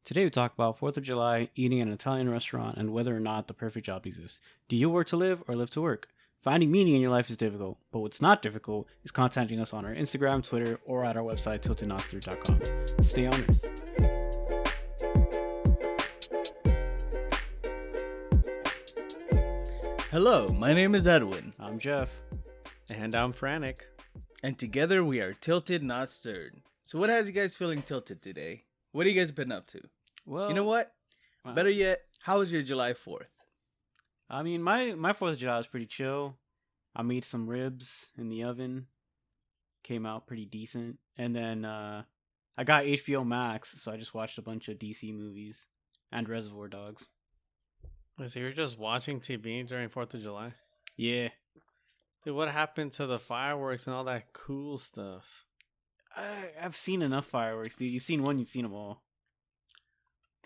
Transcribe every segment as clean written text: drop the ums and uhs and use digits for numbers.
Today we talk about 4th of July, eating at an Italian restaurant, and whether or not the perfect job exists. Do you work to live or live to work? Finding meaning in your life is difficult, but what's not difficult is contacting us on our Instagram, Twitter, or at our website, tiltednots3.com. Stay on Earth. Hello, my name is Edwin, I'm Jeff. And I'm Frantic. and together we are Tilted Not Stirred. So what has you guys feeling tilted today? What have you guys been up to? Well, You know what? Better yet, how was your July 4th? I mean, my 4th of July was pretty chill. I made some ribs in the oven. Came out pretty decent. And then I got HBO Max, so I just watched a bunch of DC movies and Reservoir Dogs. So you're just watching TV during 4th of July? Yeah. Dude, what happened to the fireworks and all that cool stuff? I've seen enough fireworks, dude. You've seen one, you've seen them all.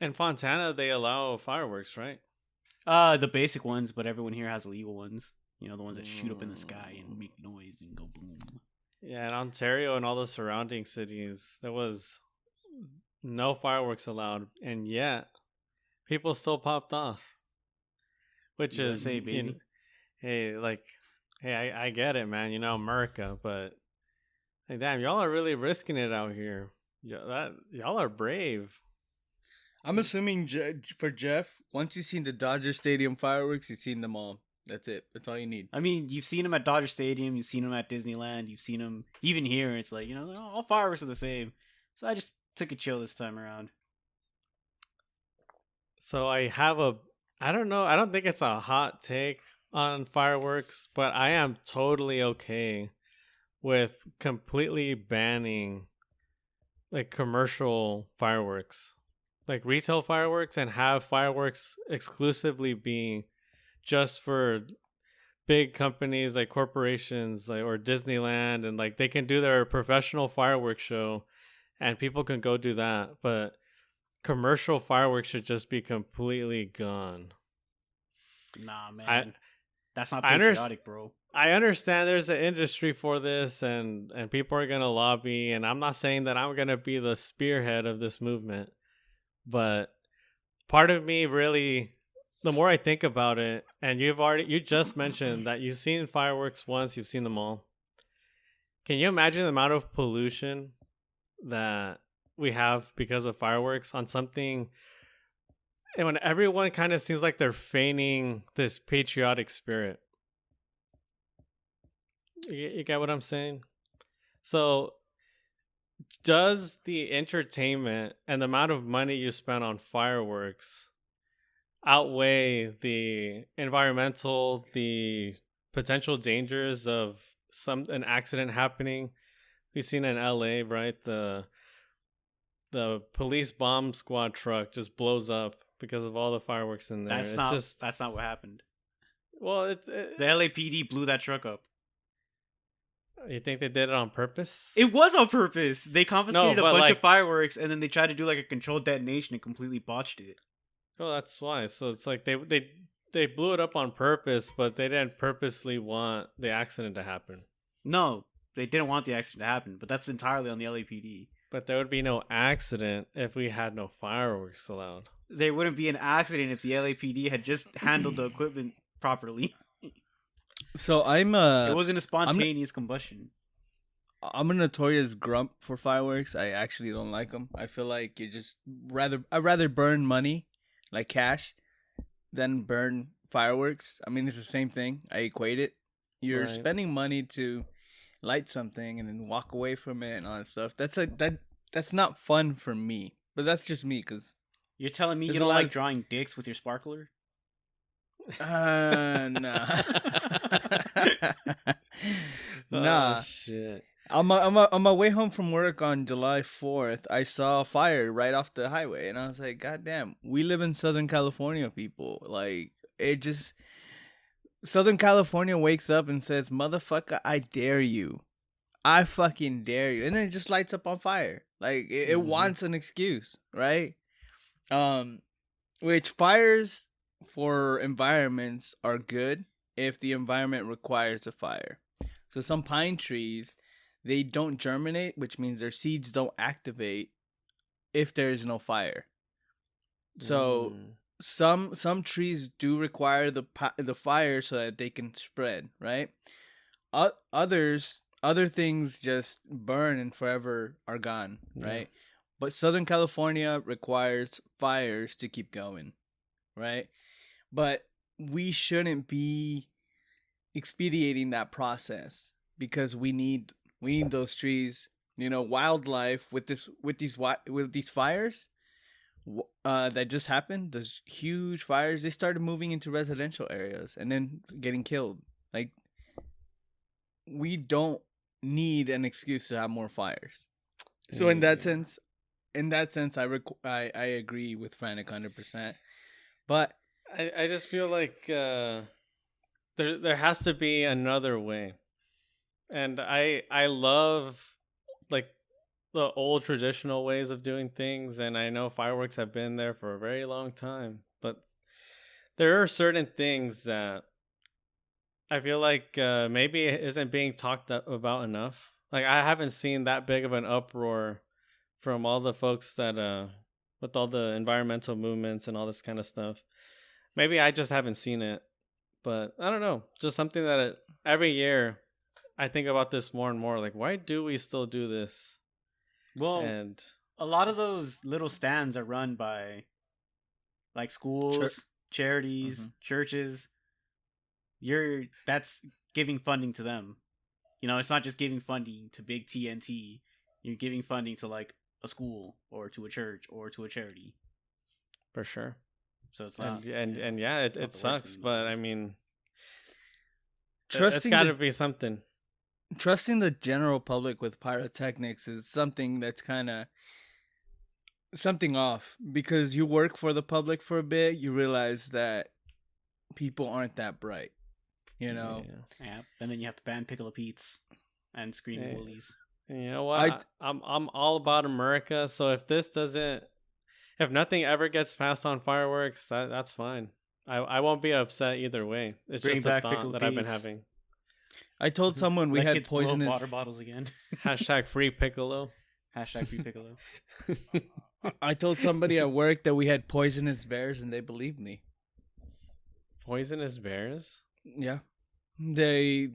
In Fontana, they allow fireworks, right? The basic ones, but everyone here has illegal ones. You know, the ones that shoot up in the sky and make noise and go boom. Yeah, in Ontario and all the surrounding cities, there was no fireworks allowed, and yet people still popped off. Which is, USA, baby. I get it, man. You know, America, but like, damn, y'all are really risking it out here. Y'all are brave. I'm assuming for Jeff, once you've seen the Dodger Stadium fireworks, you've seen them all. That's it. That's all you need. I mean, you've seen them at Dodger Stadium, you've seen them at Disneyland, you've seen them even here. It's like, you know, all fireworks are the same. So I just took a chill this time around. So I don't know. I don't think it's a hot take on fireworks, but I am totally okay with completely banning like commercial fireworks, like retail fireworks, and have fireworks exclusively be just for big companies like corporations, like or Disneyland, and like they can do their professional fireworks show and people can go do that, but commercial fireworks should just be completely gone. Nah, man. That's not patriotic, bro. I understand there's an industry for this and people are going to lobby, and I'm not saying that I'm going to be the spearhead of this movement, but part of me really, the more I think about it, and you just mentioned that you've seen fireworks once, you've seen them all. Can you imagine the amount of pollution that we have because of fireworks on something, and when everyone kind of seems like they're feigning this patriotic spirit? You get what I'm saying? So does the entertainment and the amount of money you spend on fireworks outweigh the environmental, the potential dangers of an accident happening? We've seen in LA, right? The police bomb squad truck just blows up because of all the fireworks in there. That's not what happened. Well, The LAPD blew that truck up. You think they did it on purpose? It was on purpose. They confiscated a bunch like, of fireworks, and then they tried to do like a controlled detonation and completely botched it. Oh, that's why. So it's like they blew it up on purpose, but they didn't purposely want the accident to happen. No, they didn't want the accident to happen, but that's entirely on the LAPD. But there would be no accident if we had no fireworks allowed. There wouldn't be an accident if the LAPD had just handled the equipment properly. So It wasn't a spontaneous combustion. I'm a notorious grump for fireworks. I actually don't like them. I feel like I'd rather burn money, like cash, than burn fireworks. I mean, it's the same thing. I equate it. You're Right. spending money to light something and then walk away from it and all that stuff. That's not fun for me. But that's just me, because You're telling me you There's don't a lot like of- drawing dicks with your sparkler? nah. Nah. Oh, shit. On my way home from work on July 4th, I saw a fire right off the highway, and I was like, God damn, we live in Southern California, people. Like, Southern California wakes up and says, motherfucker, I dare you. I fucking dare you. And then it just lights up on fire. Like, it wants an excuse, right? Which fires for environments are good if the environment requires a fire. So some pine trees, they don't germinate, which means their seeds don't activate if there is no fire. So Mm. some trees do require the fire so that they can spread, right? Other things just burn and forever are gone, Yeah. right? But Southern California requires fires to keep going, right? But we shouldn't be expediting that process because we need those trees. Wildlife with these fires that just happened. Those huge fires. They started moving into residential areas and then getting killed. Like we don't need an excuse to have more fires. So in that Yeah. sense, I agree with Frantic 100%. But I just feel like there has to be another way, and I love like the old traditional ways of doing things, and I know fireworks have been there for a very long time, but there are certain things that I feel like maybe it isn't being talked about enough. Like I haven't seen that big of an uproar from all the folks that with all the environmental movements and all this kind of stuff. Maybe I just haven't seen it, but I don't know. Just something that every year I think about this more and more. Like, why do we still do this? Well, And a lot of those little stands are run by like schools, charities, Mhm. churches. That's giving funding to them. It's not just giving funding to big TNT. You're giving funding to like a school or to a church or to a charity. for sure, So it's not. and yeah, not it the worst sucks, thing in the but world. I mean, it's trusting got to the be something. trusting the general public with pyrotechnics is something that's kind of something off because you work for the public for a bit, you realize that people aren't that bright, you know. Yeah. Yeah, and then you have to ban Piccolo Pete's and Screaming Yeah. Willies. And you know what? I I'm all about America. So if this doesn't, if nothing ever gets passed on fireworks, that's fine. I won't be upset either way. It's Bring just a back thought Piccolo that I've been Pete's. having. I told someone we Let had kids blow up poisonous. water bottles again. Hashtag free Piccolo. Hashtag free Piccolo. I told somebody at work that we had poisonous bears, and they believed me. Poisonous bears? Yeah, they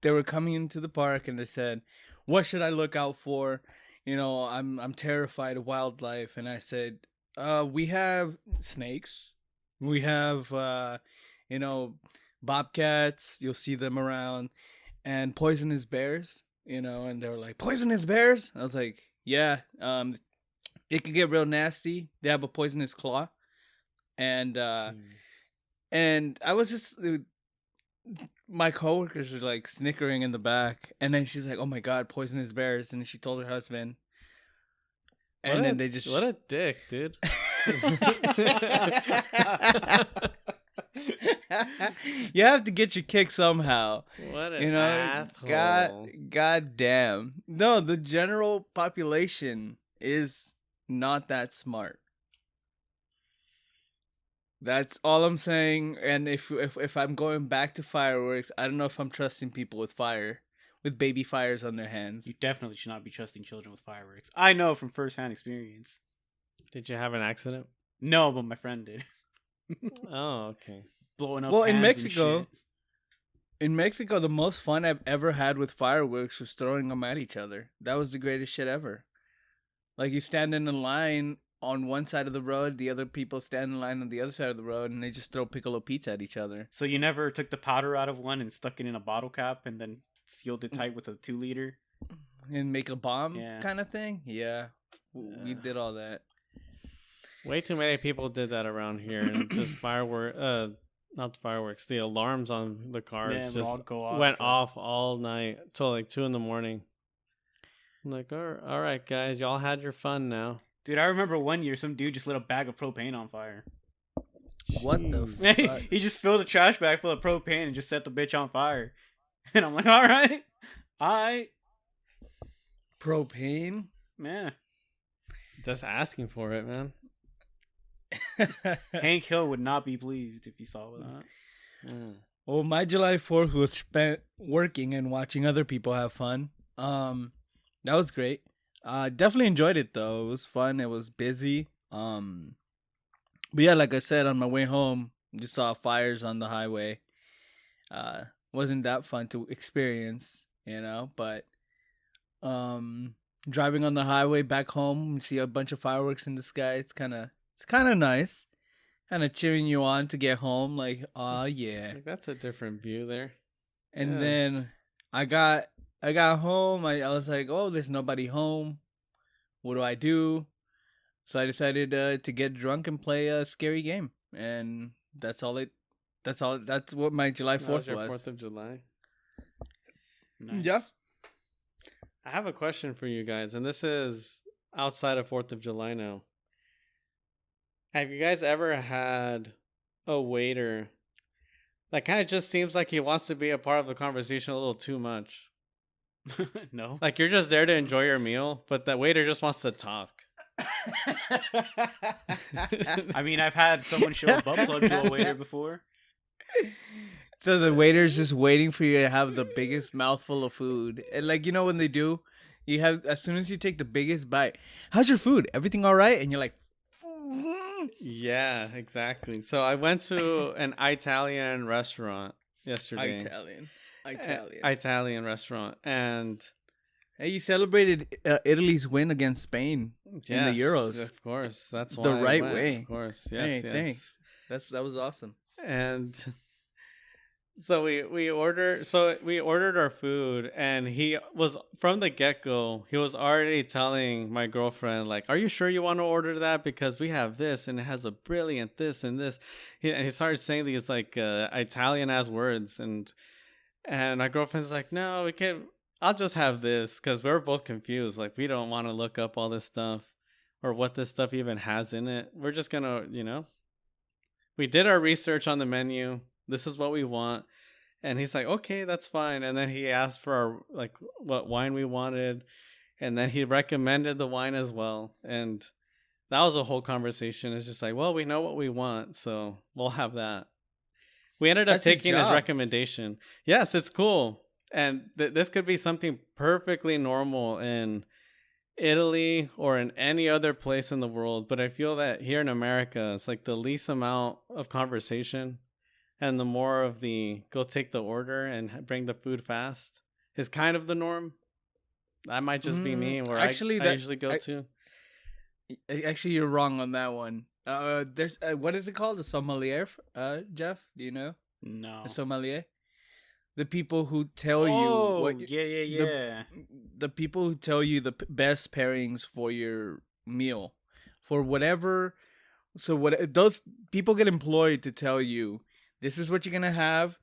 were coming into the park, and they said, "What should I look out for?" I'm terrified of wildlife, and I said, "We have snakes, we have bobcats. You'll see them around, and poisonous bears." And they were like, "Poisonous bears?" I was like, "Yeah, it could get real nasty. They have a poisonous claw." And Jeez. and I was just my coworkers were like snickering in the back, and then she's like, "Oh my god, poisonous bears!" And she told her husband, and then they just What a dick, dude. you have to get your kick somehow. What an asshole. God damn. No, the general population is not that smart. That's all I'm saying. And if I'm going back to fireworks, I don't know if I'm trusting people with baby fires on their hands. You definitely should not be trusting children with fireworks. I know from firsthand experience. Did you have an accident? No, but my friend did. Oh, okay. Blowing up. Well, in pans and Mexico, shit. the most fun I've ever had with fireworks was throwing them at each other. That was the greatest shit ever. Like you stand in a line on one side of the road, the other people stand in line on the other side of the road, and they just throw Piccolo Pizza at each other. So you never took the powder out of one and stuck it in a bottle cap and then sealed it tight with a 2-liter? And make a bomb Yeah. kind of thing? Yeah. We did all that. Way too many people did that around here, and just not the fireworks, the alarms on the cars Yeah, would just all go off. went off all night till like 2 a.m. I'm like, all right, guys, y'all had your fun now. Dude, I remember one year some dude just lit a bag of propane on fire. What the Jeez. fuck? He just filled a trash bag full of propane and just set the bitch on fire. And I'm like, all right. Propane? Man. Just asking for it, man. Hank Hill would not be pleased if he saw that. Mm. Well, my July 4th was spent working and watching other people have fun. That was great. Definitely enjoyed it though. It was fun. It was busy. But yeah, like I said, on my way home, just saw fires on the highway. Wasn't that fun to experience, but um driving on the highway back home, see a bunch of fireworks in the sky. It's kind of nice, kind of cheering you on to get home. Like, oh yeah. Like, that's a different view there. And Yeah. then I got home. I was like, oh, there's nobody home. What do I do? So I decided to get drunk and play a scary game, and that's all. That's what my July That was 4th your was. 4th of July. Nice. Yeah. I have a question for you guys, and this is outside of 4th of July now. Have you guys ever had a waiter that kind of just seems like he wants to be a part of the conversation a little too much? No. Like, you're just there to enjoy your meal, but the waiter just wants to talk. I mean, I've had someone show a butt plug to a waiter before. So the waiter's just waiting for you to have the biggest mouthful of food, and like when they do, you have as soon as you take the biggest bite, how's your food? Everything all right? And you're like, Yeah, exactly. So I went to an Italian restaurant yesterday. Italian. Italian restaurant. And Hey, you celebrated Italy's win against Spain in the yes, Euros. Of course. That's why The I right went, way. Of course. Yes, Hey, yes. thanks. That was awesome. And so we ordered our food, and he was from the get-go, he was already telling my girlfriend, like, are you sure you want to order that, because we have this and it has a brilliant this and this. He started saying these like Italian ass words, and my girlfriend's like, no, I'll just have this, because we were both confused, like, we don't want to look up all this stuff or what this stuff even has in it. We're just gonna, we did our research on the menu. This is what we want. And he's like, okay, that's fine. And then he asked for what wine we wanted. And then he recommended the wine as well. And that was a whole conversation. It's just like, well, we know what we want, so we'll have that. We ended up That's his taking his job. recommendation. Yes, it's cool. And this could be something perfectly normal in Italy or in any other place in the world. But I feel that here in America, it's like the least amount of conversation and the more of the go take the order and bring the food fast is kind of the norm. That might just be me, where I usually go to. Actually, you're wrong on that one. There's what is it called? The sommelier, Jeff? Do you know? No. A sommelier? The people who tell you what yeah. the people who tell you the best pairings for your meal, for whatever. So those people get employed to tell you this is what you're gonna have,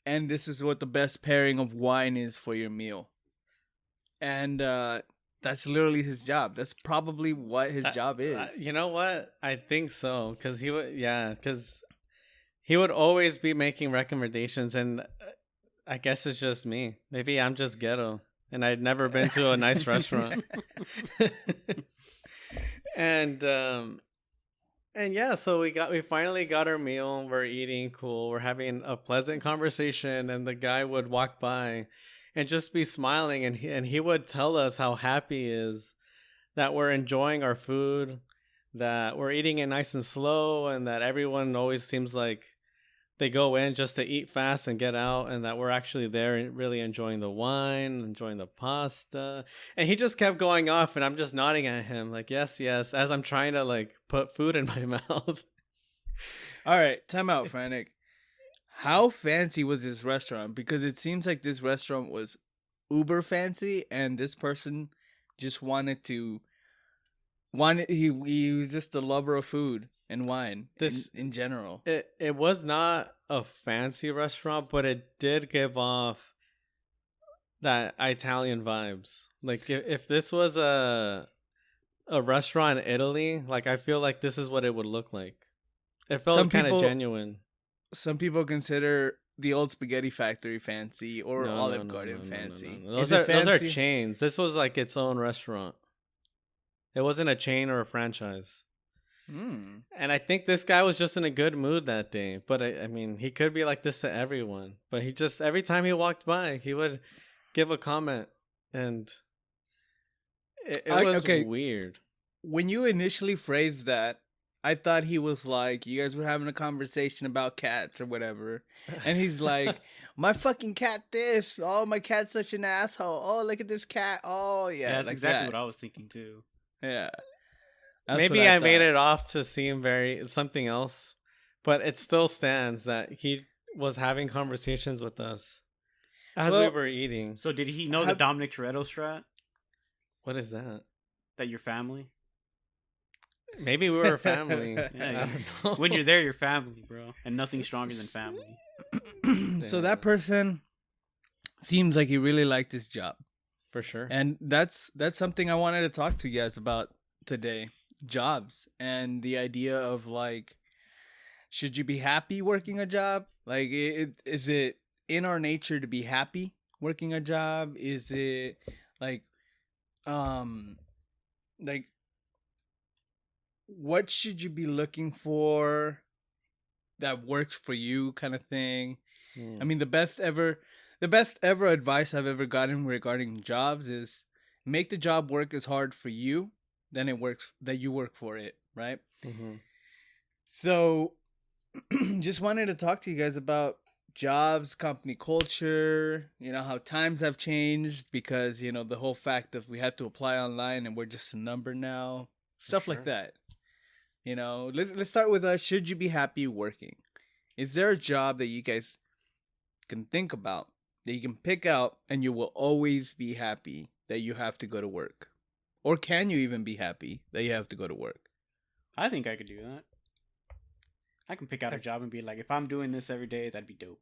and this is what the best pairing of wine is for your meal. And that's literally his job. That's probably what his job is. You know what? I think so, because he would always be making recommendations, and I guess it's just me. Maybe I'm just ghetto, and I'd never been to a nice restaurant. And yeah, so we finally got our meal. We're eating, cool. We're having a pleasant conversation, and the guy would walk by and just be smiling, and he would tell us how happy he is that we're enjoying our food, that we're eating it nice and slow, and that everyone always seems like they go in just to eat fast and get out, and that we're actually there and really enjoying the wine, enjoying the pasta. And he just kept going off, and I'm just nodding at him like, yes, yes, as I'm trying to like put food in my mouth. All right, time out, Frantic. How fancy was this restaurant? Because it seems like this restaurant was uber fancy, and this person just he was just a lover of food and wine in general. It was not a fancy restaurant, but it did give off that Italian vibes. Like if this was a restaurant in Italy, like I feel like this is what it would look like. It felt kind of genuine. Some people consider the old Spaghetti Factory fancy or Olive Garden fancy. No. Those are chains. This was like its own restaurant. It wasn't a chain or a franchise. And I think this guy was just in a good mood that day. But I mean, he could be like this to everyone. But he just, every time he walked by, he would give a comment. And it was weird. When you initially phrased that, I thought he was like, you guys were having a conversation about cats or whatever. And he's like, my fucking cat this. Oh, my cat's such an asshole. Oh, look at this cat. Oh, yeah. Yeah, that's like exactly that. what I was thinking too. Yeah. That's Maybe what I made thought. it off to seem very something else, but it still stands that he was having conversations with us as we Well, were eating. So did he know the Have- Dominic Toretto strat? What is that? That your family? Maybe we were family. Yeah, I yeah. don't know. When you're there, you're family, bro. And nothing's stronger than family. So that person seems like he really liked his job. For sure. And that's something I wanted to talk to you guys about today. Jobs and the idea of like, should you be happy working a job? Like, is it in our nature to be happy working a job? Is it like what should you be looking for that works for you, kind of thing? I mean, the best ever advice I've ever gotten regarding jobs is make the job work as hard for you than it works that you work for it, right? Mm-hmm. So just wanted to talk to you guys about jobs, company culture, how times have changed because, the whole fact of we have to apply online and we're just a number now, stuff like sure. that. Let's start with should you be happy working? Is there a job that you guys can think about that you can pick out and you will always be happy that you have to go to work? Or can you even be happy that you have to go to work? I think I could do that. I can pick out a job and be like, if I'm doing this every day, that'd be dope.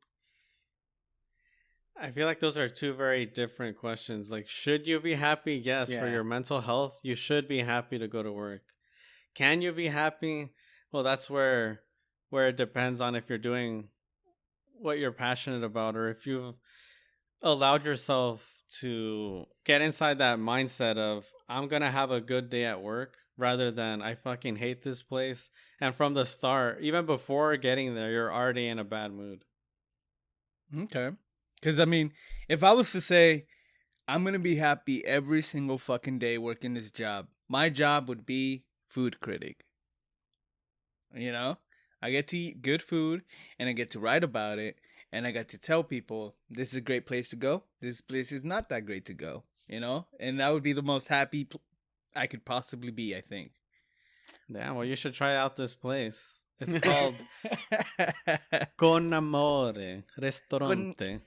I feel like those are two very different questions. Like, should you be happy? Yes, for Yeah. your mental health, you should be happy to go to work. Can you be happy? Well, that's where it depends on if you're doing what you're passionate about or if you've allowed yourself to get inside that mindset of I'm going to have a good day at work rather than I fucking hate this place. And from the start, even before getting there, you're already in a bad mood. Okay. Because, I mean, if I was to say, I'm going to be happy every single fucking day working this job, my job would be food critic. I get to eat good food and I get to write about it and I get to tell people this is a great place to go. This place is not that great to go, and that would be the most happy I could possibly be, I think. Yeah, well, you should try out this place. It's called Con Amore Restaurante.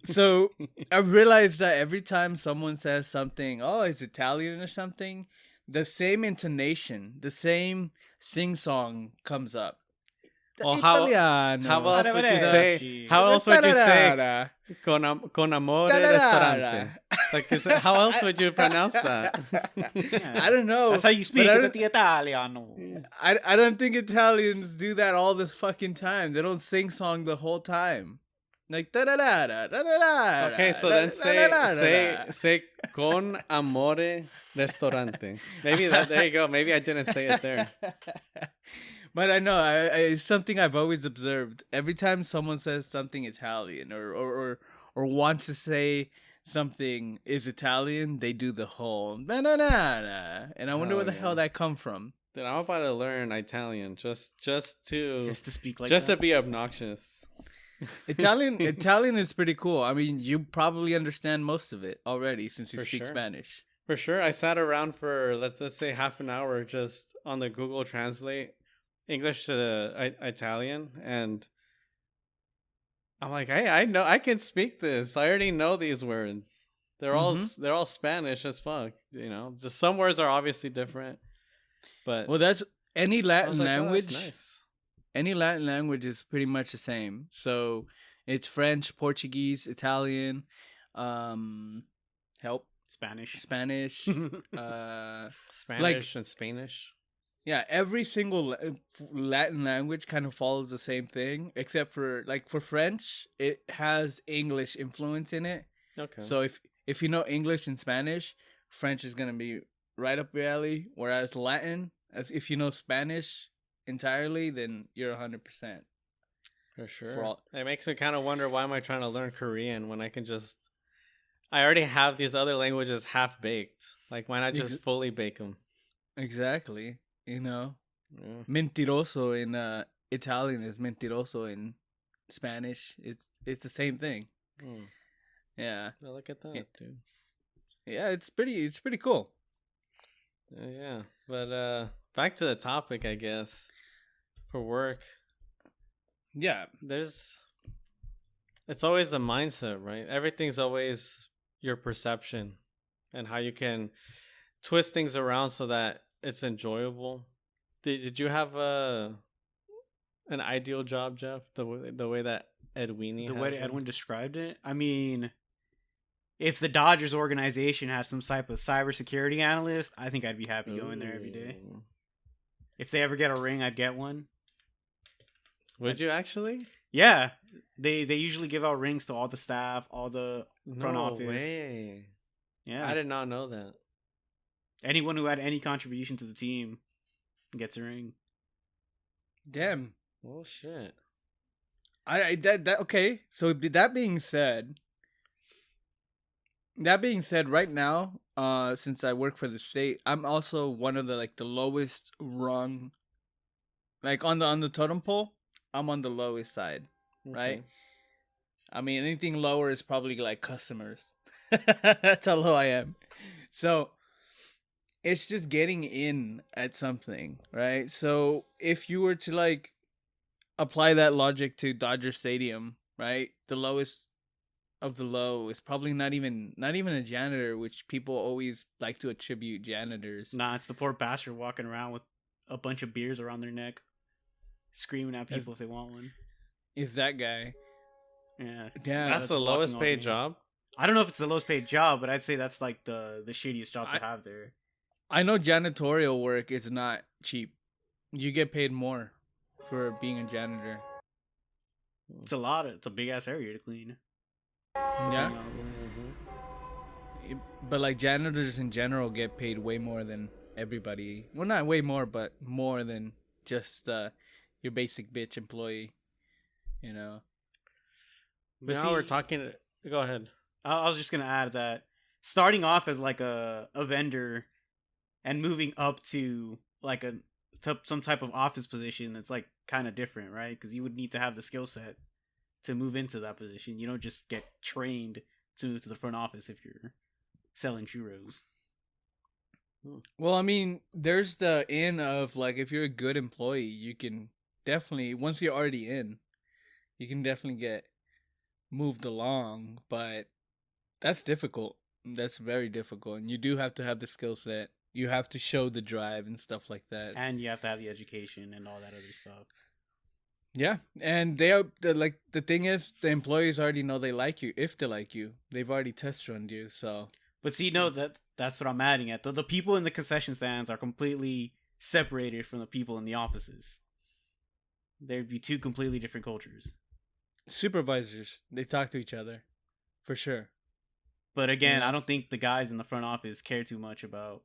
So I've realized that every time someone says something, oh, it's Italian or something, the same intonation, the same sing-song comes up. Well, how else would you say? How else would you say? Con Amore Restaurante. Like, how else would you pronounce that? I don't know. That's how you speak. but It's Italiano. I don't think Italians do that all the fucking time. They don't sing song the whole time. Like da da da da da da. Okay, so then say con amore restaurante. Maybe there you go. Maybe I didn't say it there. But I know it's something I've always observed. Every time someone says something Italian or wants to say something is Italian, they do the whole na na na na, and I wonder where the hell that come from. Dude, I'm about to learn Italian just to speak like just that. to be obnoxious. Italian is pretty cool. I mean, you probably understand most of it already since you For speak sure. Spanish. For sure, I sat around for let's say half an hour just on the Google Translate English to Italian, and I'm like, hey, I know I can speak this. I already know these words. They're all Spanish as fuck. Just some words are obviously different, but Well, that's any I Latin was like, oh, language. that's nice. Any Latin language is pretty much the same. So it's French, Portuguese, Italian, Spanish. Spanish, Spanish and Spanish. yeah, every single Latin language kind of follows the same thing, except for for French, it has English influence in it. Okay. So if you know English and Spanish, French is gonna be right up your alley. Whereas Latin, as if you know Spanish entirely, then you're 100%. For sure. It makes me kind of wonder, why am I trying to learn Korean when I already have these other languages half baked? Like, why not just fully bake them? Exactly. You know, Yeah. mentiroso in Italian is mentiroso in Spanish. It's the same thing. Hmm. Yeah, Well, look at that, Yeah. dude. yeah. It's pretty cool. Yeah. But back to the topic, I guess. For work, Yeah, it's always the mindset, right? Everything's always your perception and how you can twist things around so that it's enjoyable. Did you have an ideal job, Jeff? The way that Edwini The has way that one? Edwin described it, I mean, if the Dodgers organization had some type of cybersecurity analyst, I think I'd be happy going there every day. Ooh. If they ever get a ring, I'd get one. Would you actually? Yeah, they usually give out rings to all the staff, all the front No office. way. Yeah, I did not know that. anyone who had any contribution to the team gets a ring. damn. Oh shit. I that okay. So that being said, right now, since I work for the state, I'm also one of the lowest rung, like on the totem pole. I'm on the lowest side, right? Okay. I mean, anything lower is probably like customers. That's how low I am. So it's just getting in at something, right? So if you were to like apply that logic to Dodger Stadium, right? The lowest of the low is probably not even a janitor, which people always like to attribute janitors. Nah, it's the poor bastard walking around with a bunch of beers around their neck, screaming at people if they want one. Is that guy? Yeah, Yeah, That's the walking lowest all paid day. job. I don't know if it's the lowest paid job, but I'd say that's like the shittiest job to have there. I know janitorial work is not cheap. You get paid more for being a janitor. It's a lot. It's a big ass area to clean. Yeah, Mhm. but like janitors in general get paid way more than everybody. Well, not way more, but more than just your basic bitch employee. You know. But Now we're see- talking. Go ahead. I was just gonna add that starting off as like a vendor and moving up to like some type of office position, it's like kind of different, right? Because you would need to have the skill set to move into that position. You don't just get trained to move to the front office if you're selling churros. Well, I mean, there's the in of like if you're a good employee, you can definitely once you're already in, you can definitely get moved along, but that's difficult. That's very difficult, and you do have to have the skill set. You have to show the drive and stuff like that. And you have to have the education and all that other stuff. Yeah, and the thing is, the employees already know they like you. If they like you, they've already test run you. So, But see, no, that's what I'm adding at. The people in the concession stands are completely separated from the people in the offices. There'd be two completely different cultures. supervisors, they talk to each other, for sure. But again, Yeah. I don't think the guys in the front office care too much about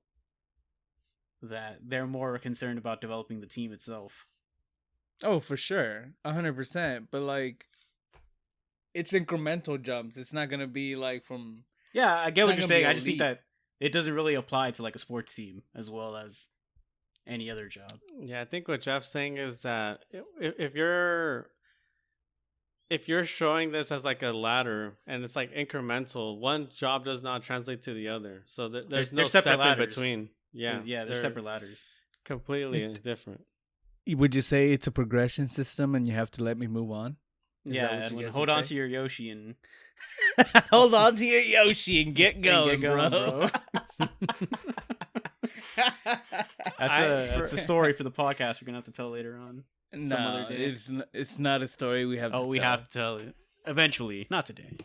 that. They're more concerned about developing the team itself. Oh, for sure, 100%. But like, it's incremental jumps. It's not gonna be like from. Yeah, I get It's what not you're gonna saying. be I just think elite. that it doesn't really apply to like a sports team as well as any other job. Yeah, I think what Jeff's saying is that if you're showing this as like a ladder and it's like incremental, one job does not translate to the other. So there's no they're separate step ladders. in between. Yeah, Yeah, they're separate ladders. completely It's- different. Would you say it's a progression system, and you have to let me move on? Is that Yeah, what you Edwin, guys hold would on say? to your Yoshi and Hold on to your Yoshi and get going, going, bro. That's a story for the podcast we're gonna have to tell later on. No, other day. it's not a story we have. Oh, to we tell. have to tell it eventually, not today.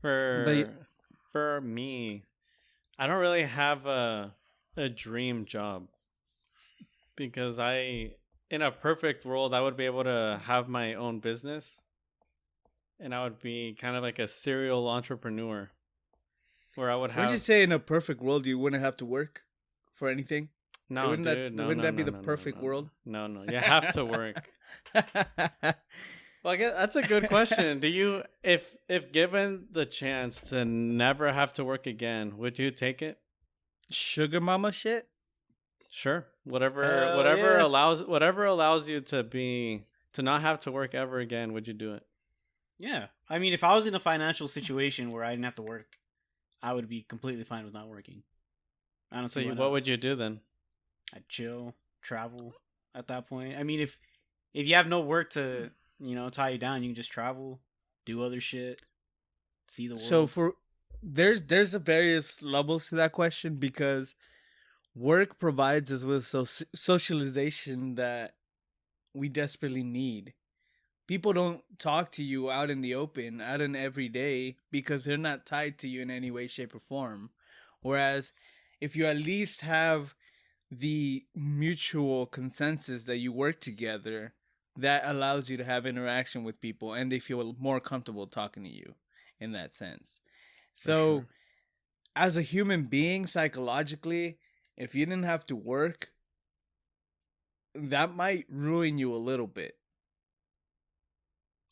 For me, I don't really have a dream job because in a perfect world, I would be able to have my own business, and I would be kind of like a serial entrepreneur, where I would have. Wouldn't you say in a perfect world you wouldn't have to work for anything? No, wouldn't dude, that be the perfect world? No, you have to work. Well, I guess that's a good question. Do you, if given the chance to never have to work again, would you take it? Sugar mama shit? Sure. Hell yeah. Whatever allows you to not have to work ever again, would you do it? Yeah. I mean, if I was in a financial situation where I didn't have to work, I would be completely fine with not working. I don't So see why what not. would you do then? I'd chill, travel at that point. I mean, if you have no work to, tie you down, you can just travel, do other shit, see the So world. for there's a various levels to that question because work provides us with socialization that we desperately need. People don't talk to you out in the open, out in every day, because they're not tied to you in any way, shape, or form. Whereas if you at least have the mutual consensus that you work together, that allows you to have interaction with people and they feel more comfortable talking to you in that sense. For So, sure. as a human being, psychologically, if you didn't have to work, that might ruin you a little bit.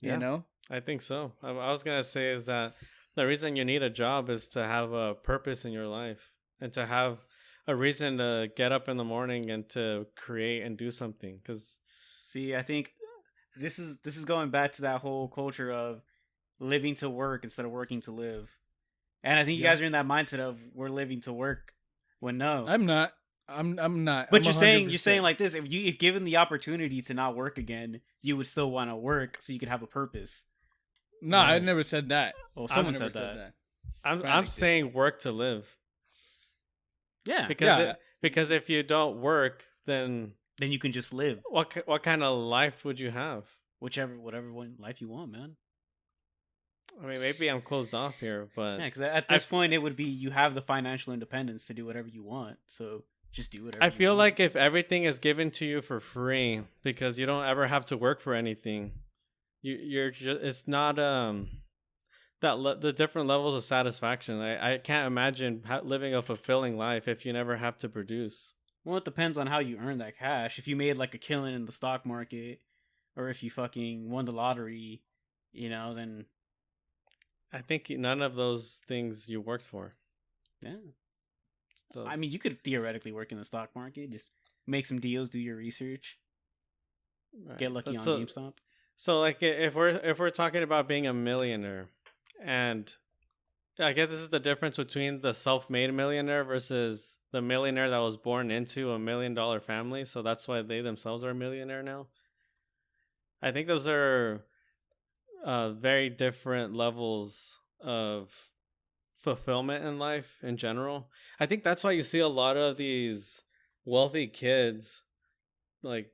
You Yeah, know? I think so. I was gonna say is that the reason you need a job is to have a purpose in your life and to have a reason to get up in the morning and to create and do something. Because See, I think this is going back to that whole culture of living to work instead of working to live. And I think you Yeah. guys are in that mindset of we're living to work when no. I'm not. I'm not. But I'm you're saying 100%. like this, if given the opportunity to not work again, you would still want to work so you could have a purpose. No, I no, never said that. Well, I'm someone I never said said that. that. I'm Frantic did. saying work to live. Yeah. Because if you don't work, then Then you can just live what kind of life would you have? whatever one life you want, man. I mean, maybe I'm closed off here, but Yeah, because at this point it would be you have the financial independence to do whatever you want. So just do whatever. I you feel want. like if everything is given to you for free because you don't ever have to work for anything, you're just it's not the different levels of satisfaction. I can't imagine living a fulfilling life if you never have to produce. Well, it depends on how you earn that cash. If you made like a killing in the stock market, or if you fucking won the lottery, then I think none of those things you worked for. yeah. So I mean, you could theoretically work in the stock market, just make some deals, do your research, right. get lucky on So GameStop. so like if we're talking about being a millionaire, and I guess this is the difference between the self-made millionaire versus the millionaire that was born into $1 million family. So that's why they themselves are a millionaire now. I think those are very different levels of fulfillment in life in general. I think that's why you see a lot of these wealthy kids, like,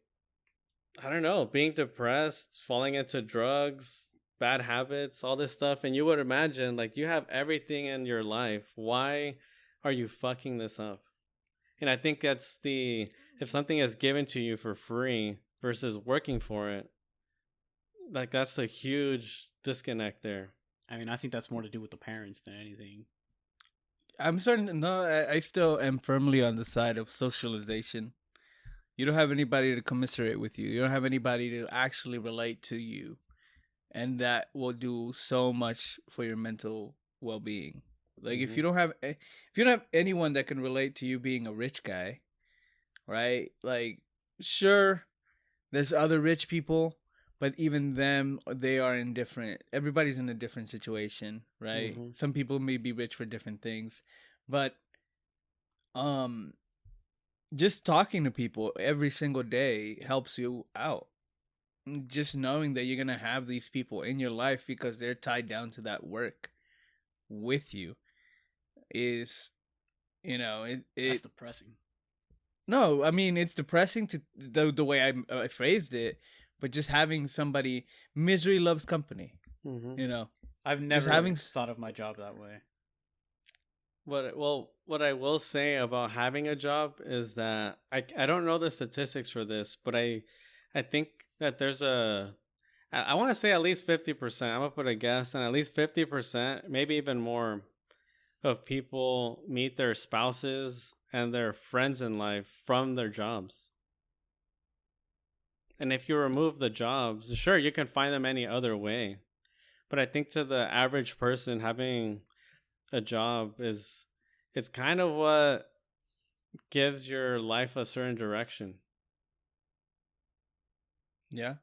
I don't know, being depressed, falling into drugs, bad habits, all this stuff. And you would imagine, like, you have everything in your life. Why are you fucking this up? And I think if something is given to you for free versus working for it, like, that's a huge disconnect there. I mean, I think that's more to do with the parents than anything. I'm starting to no, I still am firmly on the side of socialization. You don't have anybody to commiserate with you. You don't have anybody to actually relate to you. And that will do so much for your mental well-being. Like if you don't have anyone that can relate to you being a rich guy, right? Like sure, there's other rich people, but even them, they are in different, everybody's in a different situation, right? Mhm. Some people may be rich for different things, but just talking to people every single day helps you out. Just knowing that you're gonna have these people in your life because they're tied down to that work with you is, That's depressing. no, I mean it's depressing to the way I phrased it, but just having somebody, misery loves company. Mm-hmm. I've never having thought of my job that way. What I will say about having a job is that I don't know the statistics for this, but I think that there's I want to say at least 50%. I'm gonna put a guess, and at least 50%, maybe even more, of people meet their spouses and their friends in life from their jobs. And if you remove the jobs, sure, you can find them any other way. But I think to the average person, having a job it's kind of what gives your life a certain direction. Yeah.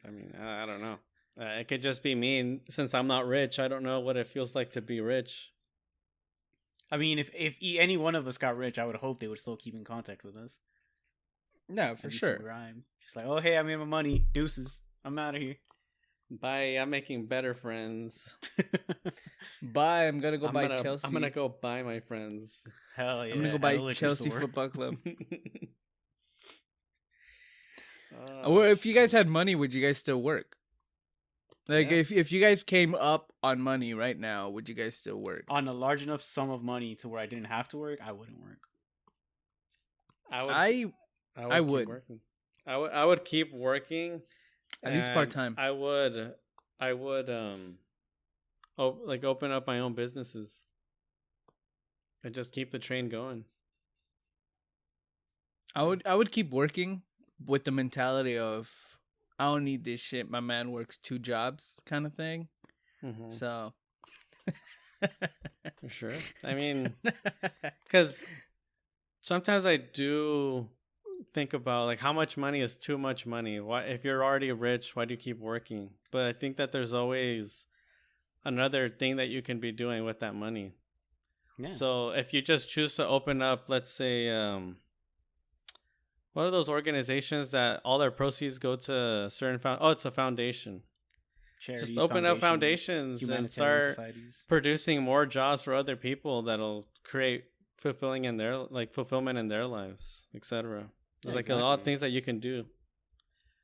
I mean, I don't know. It could just be me, and since I'm not rich, I don't know what it feels like to be rich. I mean, if any one of us got rich, I would hope they would still keep in contact with us. No, for And do sure. some grime. Just like, oh hey, I made my money. Deuces. I'm out of here. Bye. I'm making better friends. Bye. I'm gonna go buy Chelsea. I'm gonna go buy my friends. Hell yeah. I'm gonna go at a buy liquor Chelsea store. Football Club. Oh, Or if you guys shit. had money, would you guys still work? Like Yes. if you guys came up on money right now, would you guys still work? On a large enough sum of money to where I didn't have to work, I wouldn't work. I I would. keep working. I would keep working. At least and part-time. I would open up my own businesses and just keep the train going. I would keep working with the mentality of I don't need this shit. My man works 2 jobs kind of thing. Mhm. So For sure. I mean, because sometimes I do think about like how much money is too much money. Why, if you're already rich, why do you keep working? But I think that there's always another thing that you can be doing with that money. Yeah. So if you just choose to open up, let's say, what are those organizations that all their proceeds go to a certain it's a foundation. Charities, Just open up foundations and humanitarian start societies. producing more jobs for other people that'll create fulfillment in their lives, etc. There's Yeah, like a lot of exactly. things that you can do.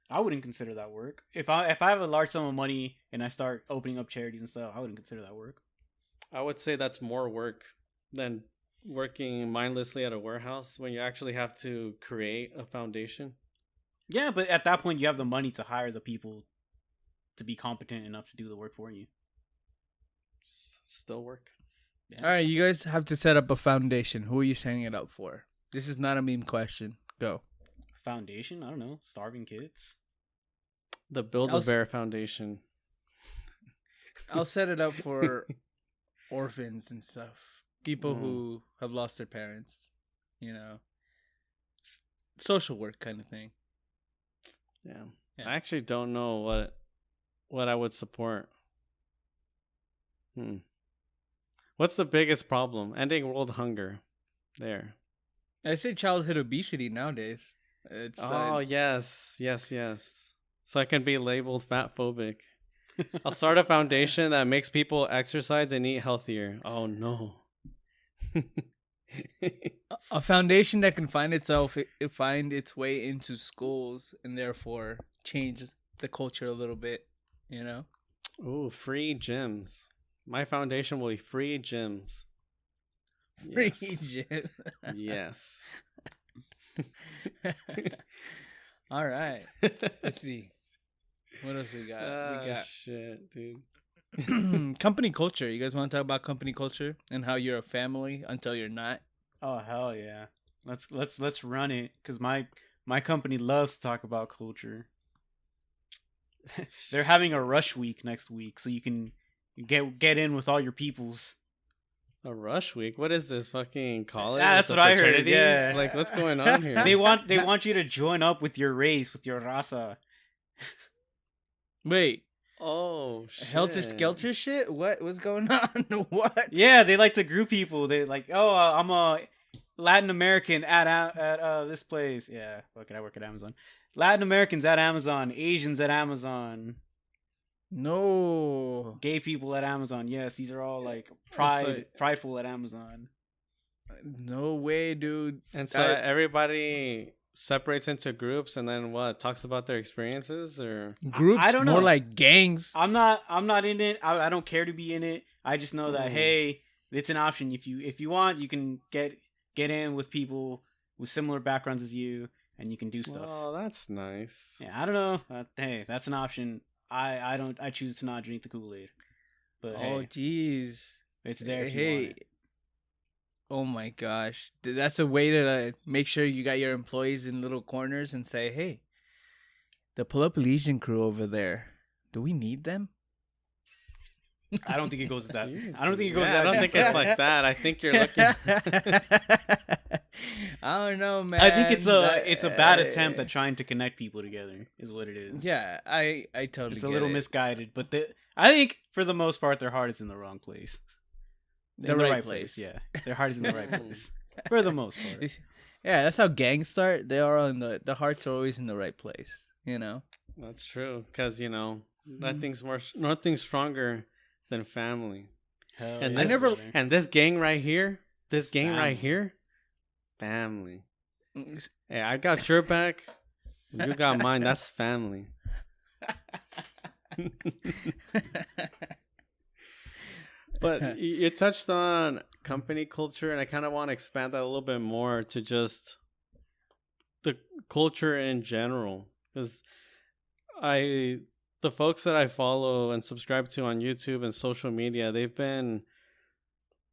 I wouldn't consider that work. If I have a large sum of money and I start opening up charities and stuff, I wouldn't consider that work. I would say that's more work than working mindlessly at a warehouse when you actually have to create a foundation. Yeah, but at that point you have the money to hire the people to be competent enough to do the work for you. Still work. Yeah. all right, you guys have to set up a foundation. Who are you setting it up for? This is not a meme question. Go. Foundation? I don't know. Starving kids? The Build-A-Bear Foundation. I'll set it up for orphans and stuff. People Mm. who have lost their parents. You know, social work kind of thing. Yeah. Yeah. I actually don't know what I would support. What's the biggest problem? Ending world hunger. There. I say childhood obesity nowadays. It's Yes. So I can be labeled fat phobic. I'll start a foundation that makes people exercise and eat healthier. Oh no. a foundation that can find its way into schools and therefore change the culture a little bit, you know. Ooh, free gyms. My foundation will be free gyms. Free Yes. gym. Yes. All right. Let's see. What else we got? We got shit, dude. company culture. You guys want to talk about company culture and how you're a family until you're not? Oh hell yeah. Let's run it, because my company loves to talk about culture. They're having a rush week next week, so you can get in with all your peoples. A rush week? What is this? Fucking college? That's The what I heard, fraternities? yeah. Like, what's going on here? They want you to join up with your race, with your raza. Wait, Oh, shit. helter skelter shit? What's going on? What? Yeah, they like to group people. They like, oh, I'm a Latin American at this place. Yeah, fuck it, I work at Amazon. Latin Americans at Amazon, Asians at Amazon, No. gay people at Amazon. Yes, these are all like like- prideful at Amazon. No way, dude. And so That- everybody separates into groups and then what? Talks about their experiences or? Groups I don't more know. like gangs. I'm not in it. I don't care to be in it. I just know that Ooh. hey, it's an option. If you want, you can get in with people with similar backgrounds as you, and you can do stuff. Oh, that's nice. Yeah, I don't know. Hey, that's an option. I choose to not drink the Kool-Aid. But Oh, hey, jeez. it's there if you Hey. want it. Oh my gosh. That's a way to make sure you got your employees in little corners and say, hey, the pull-up Legion crew over there, do we need them? I don't think it goes that. Jeez. I don't think it goes Yeah, that. I don't deep, think it's bro. like that. I think you're looking. I don't know, man. I think it's a bad attempt at trying to connect people together, is what it is. Yeah, I totally. It's a get little it. misguided, but I think for the most part, their heart is in the wrong place. The In right place. Yeah, their heart is in the right place for the most part. Yeah, that's how gangs start. They are on the hearts are always in the right place. You know. That's true, because nothing's stronger than family. Hell And yes, this, brother. and this gang right here, Family. family. Hey, I got your back. You got mine. That's family. But you touched on company culture, and I kind of want to expand that a little bit more to just the culture in general. Because the folks that I follow and subscribe to on YouTube and social media, they've been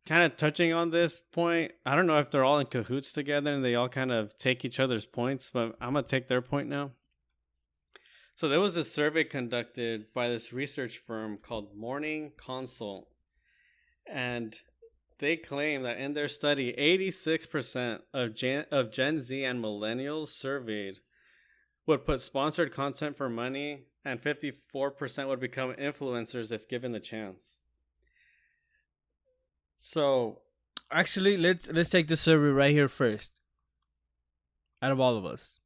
kind of touching on this point. I don't know if they're all in cahoots together and they all kind of take each other's points, but I'm going to take their point now. So there was a survey conducted by this research firm called Morning Consult. And they claim that in their study, 86% of Gen Z and millennials surveyed would put sponsored content for money, and 54% would become influencers if given the chance. So, Actually, let's take the survey right here first. Out of all of us,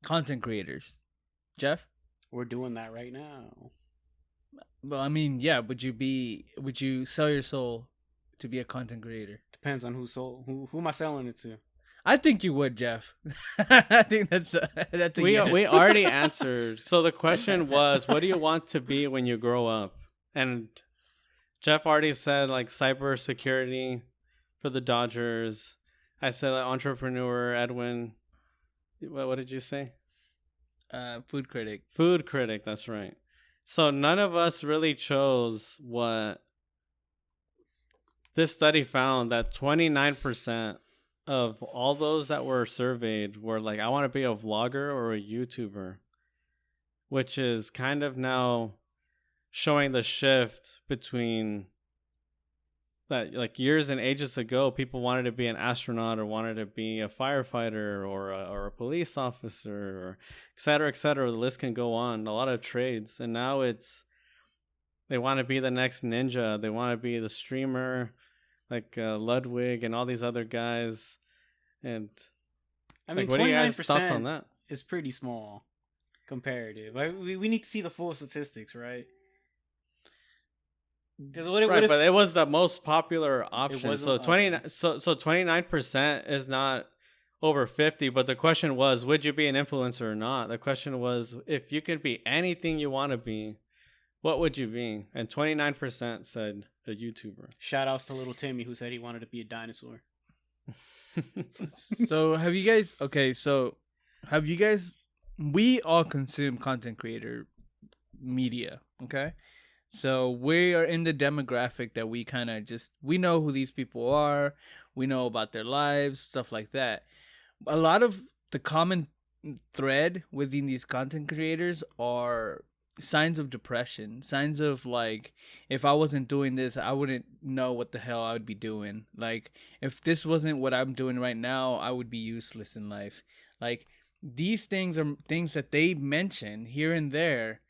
content creators, Jeff. We're doing that right now. Well, I mean, yeah. Would you sell your soul to be a content creator? Depends on who am I selling it to. I think you would, Jeff. I think that's a we yes. already answered. So the question was, what do you want to be when you grow up? And Jeff already said like cybersecurity for the Dodgers. I said like, entrepreneur. Edwin, what did you say? Food critic. Food critic. That's right. So none of us really chose what this study found, that 29% of all those that were surveyed were like, I want to be a vlogger or a YouTuber, which is kind of now showing the shift between that, like years and ages ago, people wanted to be an astronaut or wanted to be a firefighter or a police officer, or et cetera, et cetera. The list can go on. A lot of trades. And now they want to be the next ninja. They want to be the streamer, like Ludwig and all these other guys. And I mean, like, what are you guys' thoughts on 29% that? is pretty small comparative. We need to see the full statistics, right? Because what Right, if but it was the most popular option. So wasn't- 29, so 29% is not over 50. But the question was, would you be an influencer or not? The question was, if you could be anything you want to be, what would you be? And 29% said a YouTuber. shout outs to little Timmy who said he wanted to be a dinosaur. So have you guys? Okay, so have you guys? We all consume content creator media. Okay, so we are in the demographic that we kind of we know who these people are. We know about their lives, stuff like that. A lot of the common thread within these content creators are signs of depression, signs of like, if I wasn't doing this, I wouldn't know what the hell I would be doing. Like, if this wasn't what I'm doing right now, I would be useless in life. Like, these things are things that they mention here and there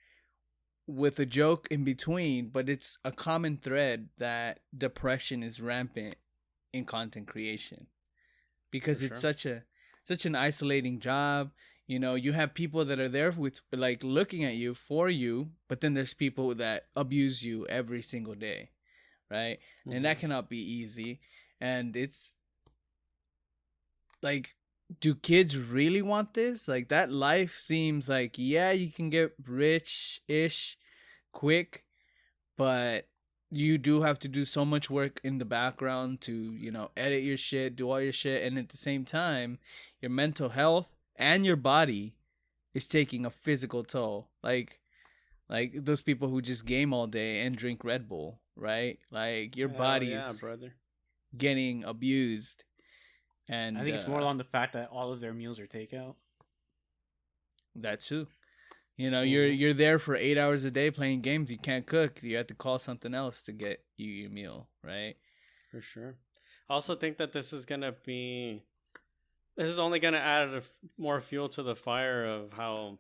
with a joke in between, but it's a common thread that depression is rampant in content creation because For it's sure. such an isolating job. You know, you have people that are there with like looking at you for you, but then there's people that abuse you every single day, right? Mm-hmm. And that cannot be easy. And it's like, do kids really want this? Like, that life seems like, yeah, you can get rich-ish quick, but you do have to do so much work in the background to, you know, edit your shit, do all your shit, and at the same time, your mental health and your body is taking a physical toll. Like those people who just game all day and drink Red Bull, right? Like, your body is brother. getting abused. And I think it's more along the fact that all of their meals are takeout. that too. You know, you're there for 8 hours a day playing games. You can't cook. You have to call something else to get you your meal, right? For sure. I also think that this is only gonna add more fuel to the fire of how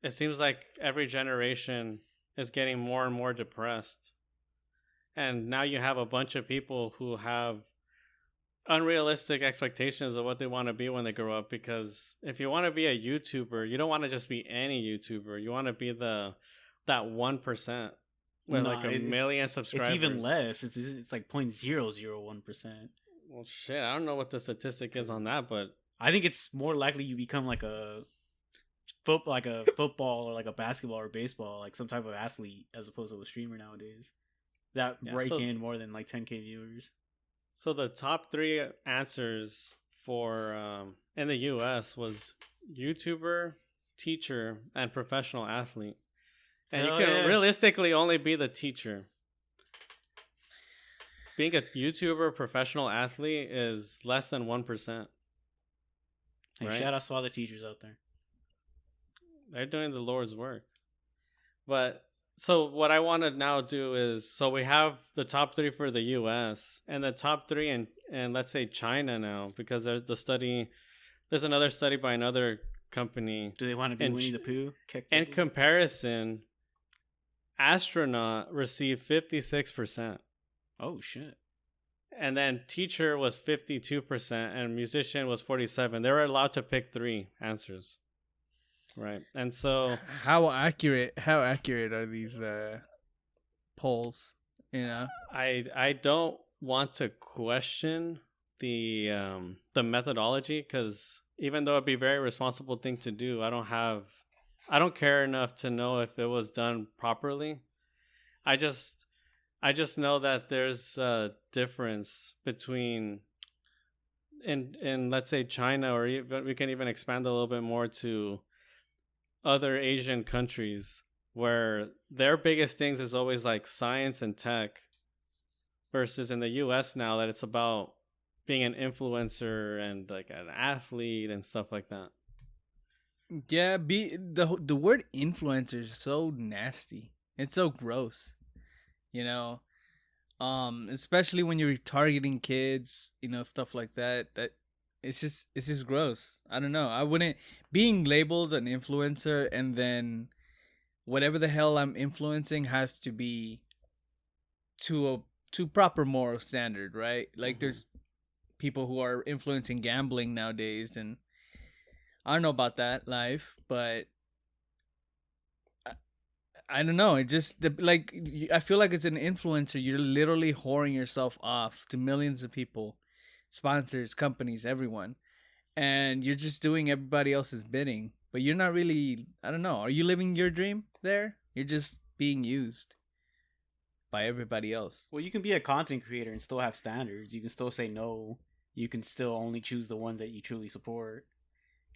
it seems like every generation is getting more and more depressed. And now you have a bunch of people who have unrealistic expectations of what they want to be when they grow up. Because if you want to be a YouTuber, you don't want to just be any YouTuber. You want to be that 1% with No, like a million subscribers. It's even less. It's like 0.001%. Well, shit, I don't know what the statistic is on that, but I think it's more likely you become like a football or like a basketball or baseball, like some type of athlete, as opposed to a streamer nowadays that break in more than like 10K viewers. So the top 3 answers for in the US was YouTuber, teacher, and professional athlete. And you can realistically only be the teacher. Being a YouTuber, professional athlete is less than 1%. Hey, right? Shout out to all the teachers out there. They're doing the Lord's work. But so what I want to now do is, so we have the top 3 for the US and the top 3 in let's say China now, because there's another study by another company. Do they want to be Winnie the Pooh? In comparison, astronaut received 56%. Oh shit. And then teacher was 52% and musician was 47%. They were allowed to pick 3 answers. Right. And so how accurate are these polls, you know? I don't want to question the methodology, cuz even though it'd be a very responsible thing to do, I don't care enough to know if it was done properly. I just know that there's a difference between in let's say China, or even, we can even expand a little bit more to other Asian countries, where their biggest things is always like science and tech, versus in the US now that it's about being an influencer and like an athlete and stuff like that. Yeah, the word influencer is so nasty. It's so gross. You know, especially when you're targeting kids, you know, stuff like that. That it's just gross. I don't know. I wouldn't, being labeled an influencer and then whatever the hell I'm influencing has to be to proper moral standard, right? Like there's people who are influencing gambling nowadays, and I don't know about that life, but I don't know. It just like, I feel like as an influencer, you're literally whoring yourself off to millions of people, sponsors, companies, everyone, and you're just doing everybody else's bidding. But you're not really. I don't know. Are you living your dream there? You're just being used by everybody else. Well, you can be a content creator and still have standards. You can still say no. You can still only choose the ones that you truly support.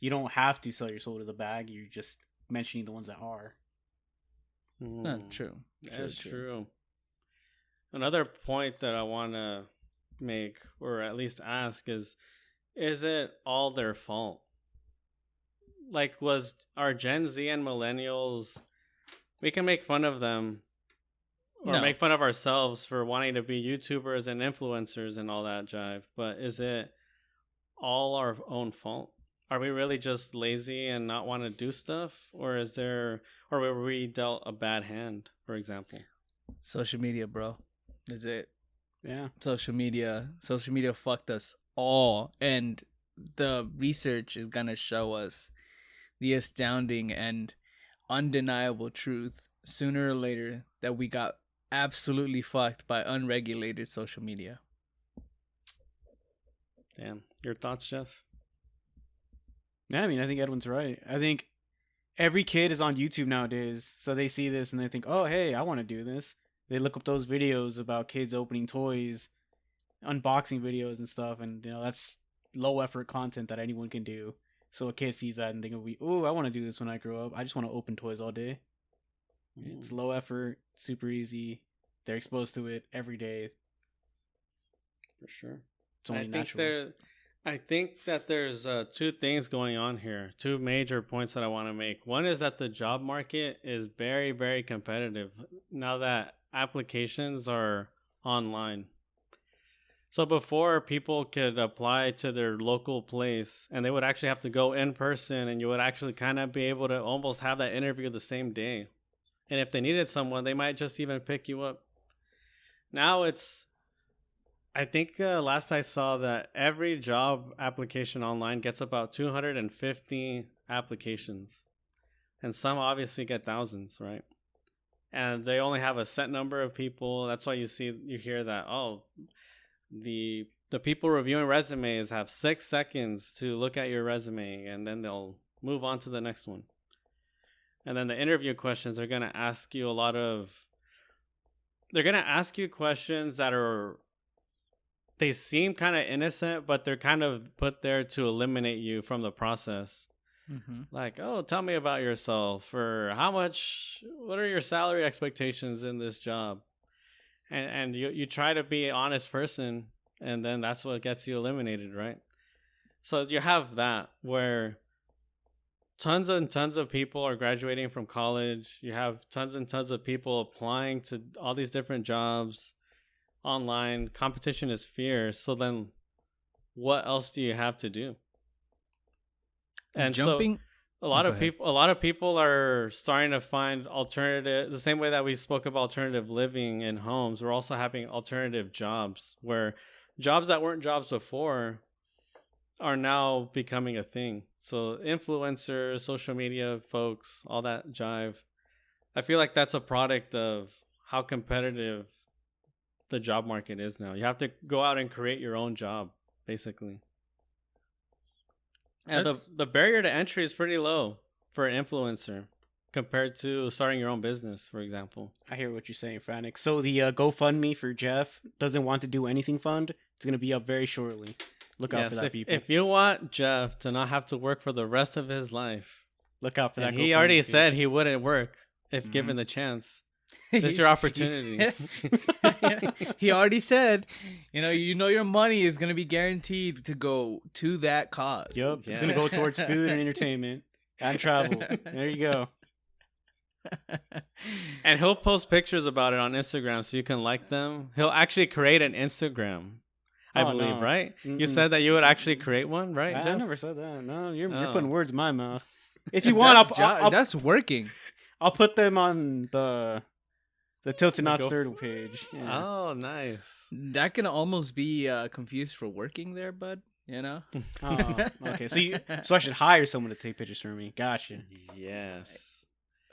You don't have to sell your soul to the bag. You're just mentioning the ones that are. Not true. That's true. Another point that I want to make, or at least ask, is it all their fault? Like, are Gen Z and millennials, we can make fun of them or make fun of ourselves for wanting to be YouTubers and influencers and all that jive, but is it all our own fault? Are we really just lazy and not want to do stuff? Or were we dealt a bad hand, for example? Social media, bro. Is it? Yeah. Social media fucked us all. And the research is going to show us the astounding and undeniable truth sooner or later that we got absolutely fucked by unregulated social media. Damn. Your thoughts, Jeff? Yeah, I mean, I think Edwin's right. I think every kid is on YouTube nowadays, so they see this and they think, oh, hey, I want to do this. They look up those videos about kids opening toys, unboxing videos and stuff, and you know that's low effort content that anyone can do. So a kid sees that and they go, oh, I want to do this when I grow up. I just want to open toys all day. It's low effort, super easy. They're exposed to it every day. For sure. It's only natural. I think that there's 2 things going on here. 2 major points that I want to make. One is that the job market is very, very competitive now that applications are online. So before, people could apply to their local place and they would actually have to go in person, and you would actually kind of be able to almost have that interview the same day. And if they needed someone, they might just even pick you up. Now I think last I saw that every job application online gets about 250 applications. And some obviously get thousands, right? And they only have a set number of people. That's why you hear that, oh, the people reviewing resumes have 6 seconds to look at your resume, and then they'll move on to the next one. And then the interview questions are going to ask you they're going to ask you questions that they seem kind of innocent, but they're kind of put there to eliminate you from the process. Mm-hmm. Like, oh, tell me about yourself, or what are your salary expectations in this job? And you try to be an honest person, and then that's what gets you eliminated, right? So you have that where tons and tons of people are graduating from college. You have tons and tons of people applying to all these different jobs online. Competition is fierce. So then what else do you have to do? And Jumping. So a lot of people are starting to find alternative, the same way that we spoke about alternative living in homes. We're also having alternative jobs where jobs that weren't jobs before are now becoming a thing. So influencers, social media folks, all that jive. I feel like that's a product of how competitive the job market is now. You have to go out and create your own job, basically. And the barrier to entry is pretty low for an influencer compared to starting your own business, for example. I hear what you're saying, Frantic. So the GoFundMe for Jeff doesn't want to do anything fund. It's going to be up very shortly. Look out for that, people. If you want Jeff to not have to work for the rest of his life, look out for that. He already said he wouldn't work if given the chance. This is your opportunity. He already said, you know your money is going to be guaranteed to go to that cause. Yep. Yeah. It's going to go towards food and entertainment and travel. There you go. And he'll post pictures about it on Instagram so you can like them. He'll actually create an Instagram, I believe, right? Mm-mm. You said that you would actually create one, right, I Jeff? never said that. No, you're putting words in my mouth. If you want, that's working. I'll put them on the Tilted Not Stirred page. Yeah. Oh, nice. That can almost be confused for working there, bud. Oh, okay. So I should hire someone to take pictures for me. Gotcha. Yes.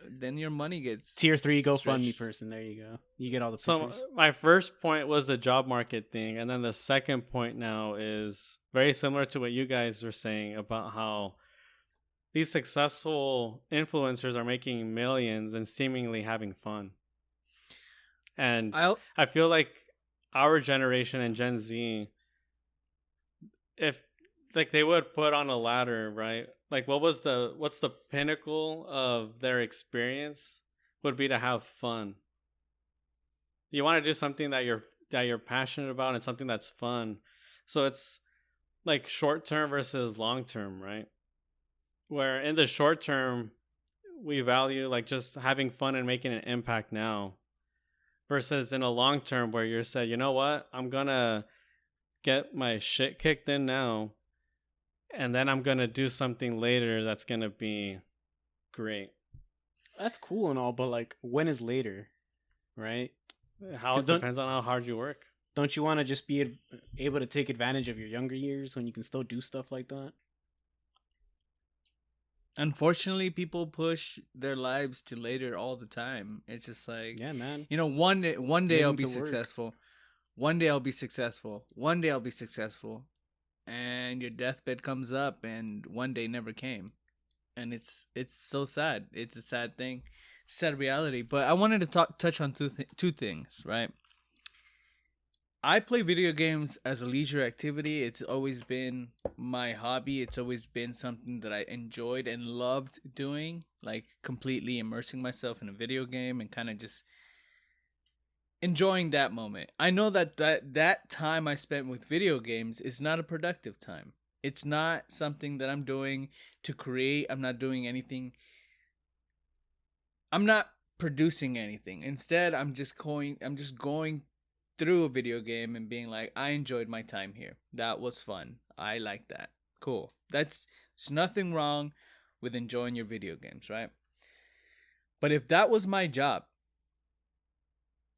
Then your money gets tier 3 GoFundMe person. There you go. You get all the pictures. So my first point was the job market thing, and then the second point now is very similar to what you guys were saying about how these successful influencers are making millions and seemingly having fun. And I feel like our generation and Gen Z, if like they would put on a ladder, right? Like what's the pinnacle of their experience would be to have fun. You want to do something that you're passionate about and something that's fun. So it's like short term versus long term, right? Where in the short term we value like just having fun and making an impact now. Versus in a long term where you're said, you know what, I'm going to get my shit kicked in now, and then I'm going to do something later that's going to be great. That's cool and all, but like, when is later, right? It depends on how hard you work. Don't you want to just be able to take advantage of your younger years when you can still do stuff like that? Unfortunately, people push their lives to later all the time. It's just like, yeah, man. One day I'll be successful. One day I'll be successful. One day I'll be successful. And your deathbed comes up, and one day never came. And it's so sad. It's a sad thing. It's a sad reality. But I wanted to touch on two things, right? I play video games as a leisure activity. It's always been my hobby. It's always been something that I enjoyed and loved doing, like completely immersing myself in a video game and kind of just enjoying that moment. I know that time I spent with video games is not a productive time. It's not something that I'm doing to create. I'm not doing anything. I'm not producing anything. Instead, I'm just going through a video game and being like, I enjoyed my time here. That was fun. I like that. Cool. There's nothing wrong with enjoying your video games, right? But if that was my job,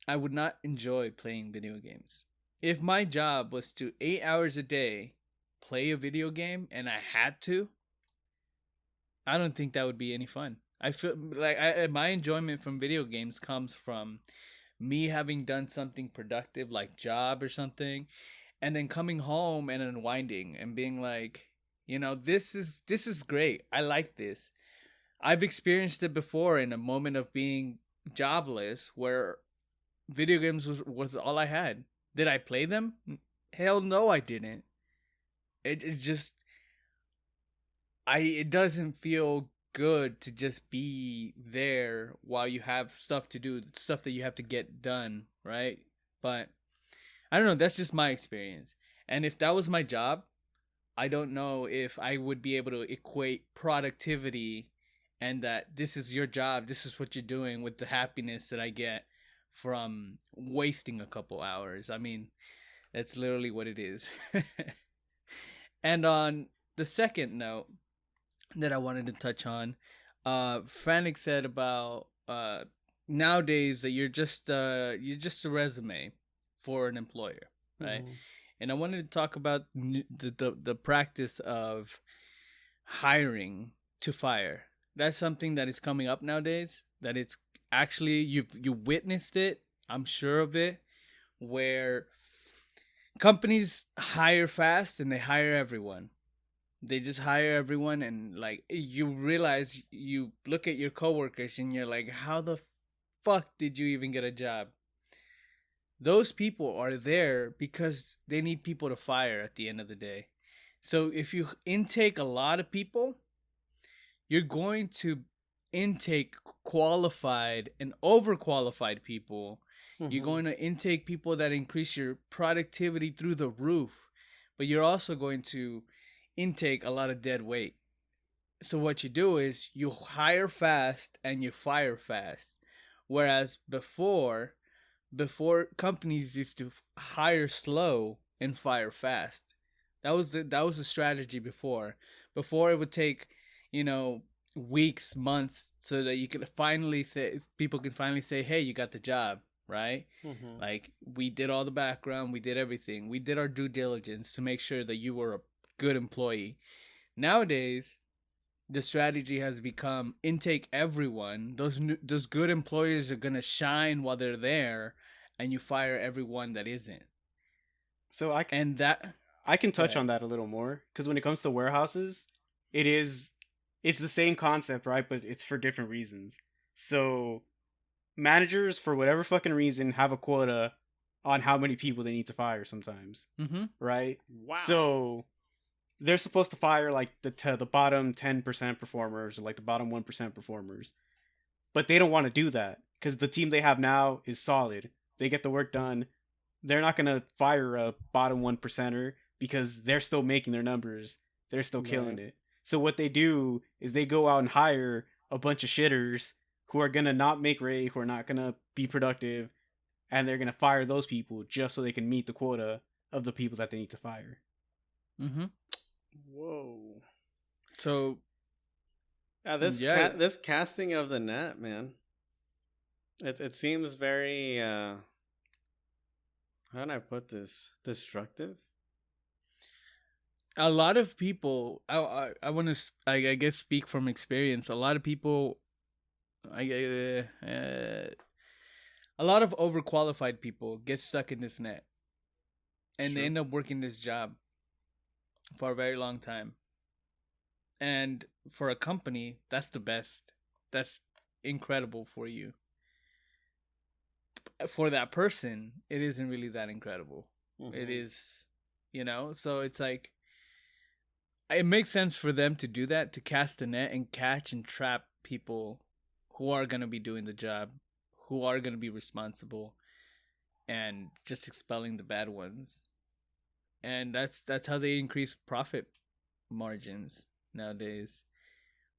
I would not enjoy playing video games. If my job was to 8 hours a day play a video game and I had to, I don't think that would be any fun. I feel like my enjoyment from video games comes from me having done something productive like job or something, and then coming home and unwinding and being like, this is great. I like this. I've experienced it before in a moment of being jobless where video games was all I had. Did I play them? Hell no, I didn't. It just it doesn't feel good to just be there while you have stuff to do, stuff that you have to get done, right? But I don't know, that's just my experience. And if that was my job, I don't know if I would be able to equate productivity and that this is your job, this is what you're doing with the happiness that I get from wasting a couple hours. I mean, that's literally what it is. And on the second note that I wanted to touch on, Frantic said about nowadays that you're just a resume for an employer, right? Mhm. And I wanted to talk about the practice of hiring to fire. That's something that is coming up nowadays. That it's actually you witnessed it. I'm sure of it, where companies hire fast and they hire everyone. They just hire everyone, and like you realize, you look at your coworkers and you're like, how the fuck did you even get a job? Those people are there because they need people to fire at the end of the day. So if you intake a lot of people, you're going to intake qualified and overqualified people. You're Mhm. going to intake people that increase your productivity through the roof, but you're also going to intake a lot of dead weight. So what you do is you hire fast and you fire fast. Whereas before companies used to hire slow and fire fast. That was the strategy before. Before it would take, weeks, months, so that you could finally say people can finally say, "Hey, you got the job." Right? Mhm. Like, we did all the background, we did everything. We did our due diligence to make sure that you were a good employee. Nowadays, the strategy has become intake everyone. Those good employees are going to shine while they're there, and you fire everyone that isn't. So And that I can Go touch ahead. on that a little more because when it comes to warehouses, it's the same concept, right? But it's for different reasons. So managers, for whatever fucking reason, have a quota on how many people they need to fire sometimes, Mhm. right? Wow. So they're supposed to fire like the bottom 10% performers or like the bottom 1% performers, but they don't want to do that because the team they have now is solid. They get the work done. They're not gonna fire a bottom 1%er because they're still making their numbers. They're still killing Right. it. So what they do is they go out and hire a bunch of shitters who are gonna not make rate, who are not gonna be productive, and they're gonna fire those people just so they can meet the quota of the people that they need to fire. Mhm. Whoa. So, This yeah. this casting of the net, man. It seems very how do I put this? Destructive? A lot of people, I want to, I guess, speak from experience. A lot of people, a lot of overqualified people get stuck in this net, and they Sure. end up working this job for a very long time. And for a company, that's the best. That's incredible for you. For that person, it isn't really that incredible. It Mhm. is, so it's like, it makes sense for them to do that, to cast the net and catch and trap people who are going to be doing the job, who are going to be responsible, and just expelling the bad ones. And that's how they increase profit margins nowadays,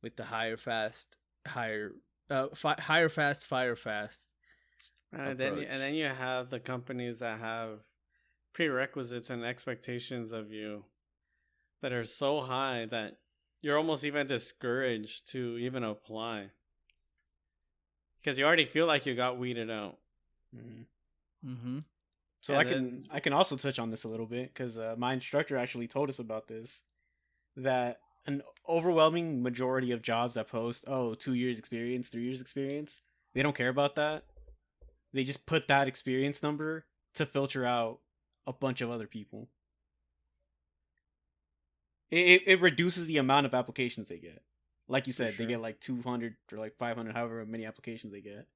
with the hire fast, fire fast. And approach. then you have the companies that have prerequisites and expectations of you that are so high that you're almost even discouraged to even apply because you already feel like you got weeded out. Mm-hmm. So I can also touch on this a little bit because my instructor actually told us about this, that an overwhelming majority of jobs that post 2 years experience, 3 years experience, they don't care about that. They just put that experience number to filter out a bunch of other people. It reduces the amount of applications they get. Like you said, they get like 200 or like 500, however many applications they get.